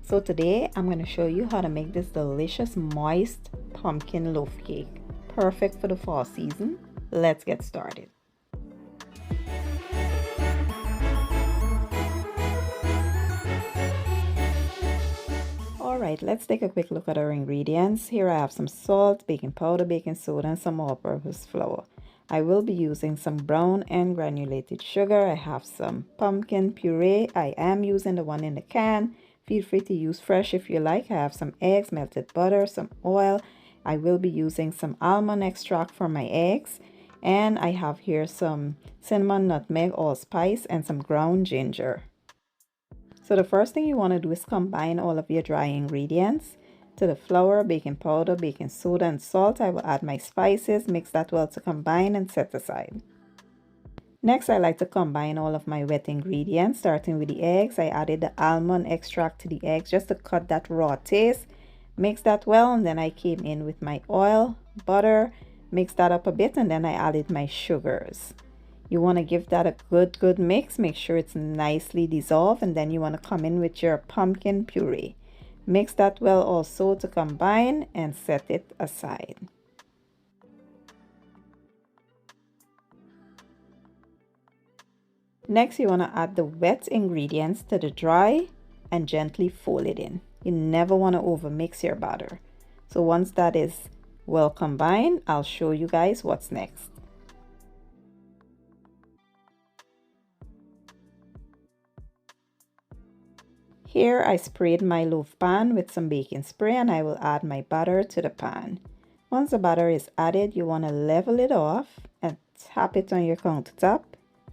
So today I'm going to show you how to make this delicious moist pumpkin loaf cake, perfect for the fall season. Let's get started. Alright, let's take a quick look at our ingredients. Here I have some salt, baking powder, baking soda, and some all-purpose flour. I will be using some brown and granulated sugar. I have some pumpkin puree. I am using the one in the can. Feel free to use fresh if you like. I have some eggs, melted butter, some oil. I will be using some almond extract for my eggs. And I have here some cinnamon, nutmeg, allspice, and some ground ginger. So the first thing you want to do is combine all of your dry ingredients. To the flour, baking powder, baking soda, and salt, I will add my spices, mix that well to combine and set aside. Next, I like to combine all of my wet ingredients, starting with the eggs. I added the almond extract to the eggs just to cut that raw taste. Mix that well, and then I came in with my oil, butter, mix that up a bit, and then I added my sugars. You want to give that a good mix. Make sure it's nicely dissolved, and then you want to come in with your pumpkin puree. Mix that well also to combine and set it aside. Next, you want to add the wet ingredients to the dry and gently fold it in. You never want to overmix your batter. So once that is well combined, I'll show you guys what's next. Here I sprayed my loaf pan with some baking spray, and I will add my batter to the pan. Once the batter is added, you want to level it off and tap it on your countertop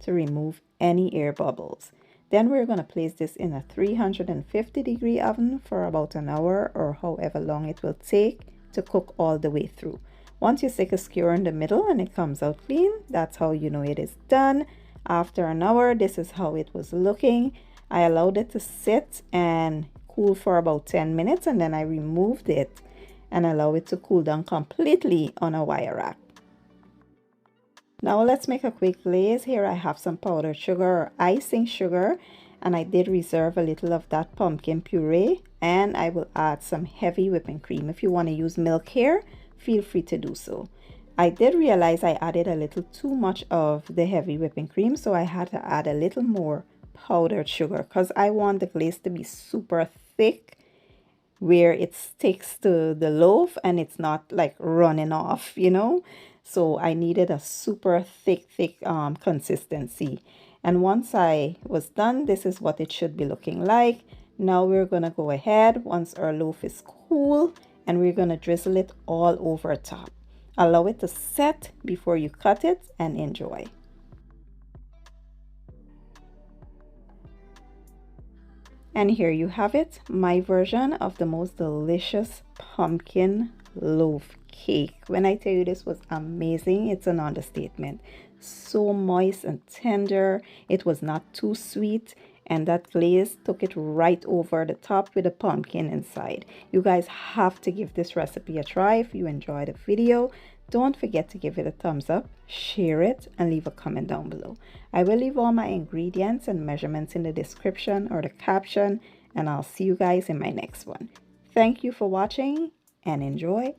to remove any air bubbles. Then we're going to place this in a 350-degree oven for about an hour, or however long it will take to cook all the way through. Once you stick a skewer in the middle and it comes out clean, that's how you know it is done. After an hour, this is how it was looking. I allowed it to sit and cool for about 10 minutes, and then I removed it and allow it to cool down completely on a wire rack. Now let's make a quick glaze. Here I have some powdered sugar or icing sugar, and I did reserve a little of that pumpkin puree, and I will add some heavy whipping cream. If you want to use milk here, feel free to do so. I did realize I added a little too much of the heavy whipping cream, so I had to add a little more powdered sugar because I want the glaze to be super thick where it sticks to the loaf and it's not like running off, you know. So I needed a super thick consistency. And once I was done, this is what it should be looking like. Now we're gonna go ahead once our loaf is cool, and we're gonna drizzle it all over top. Allow it to set before you cut it and enjoy. And here you have it, my version of the most delicious pumpkin loaf cake. When I tell you this was amazing, it's an understatement. So moist and tender. It was not too sweet, and that glaze took it right over the top with the pumpkin inside. You guys have to give this recipe a try. If you enjoyed the video, don't forget to give it a thumbs up, share it, and leave a comment down below. I will leave all my ingredients and measurements in the description or the caption, and I'll see you guys in my next one. Thank you for watching and enjoy.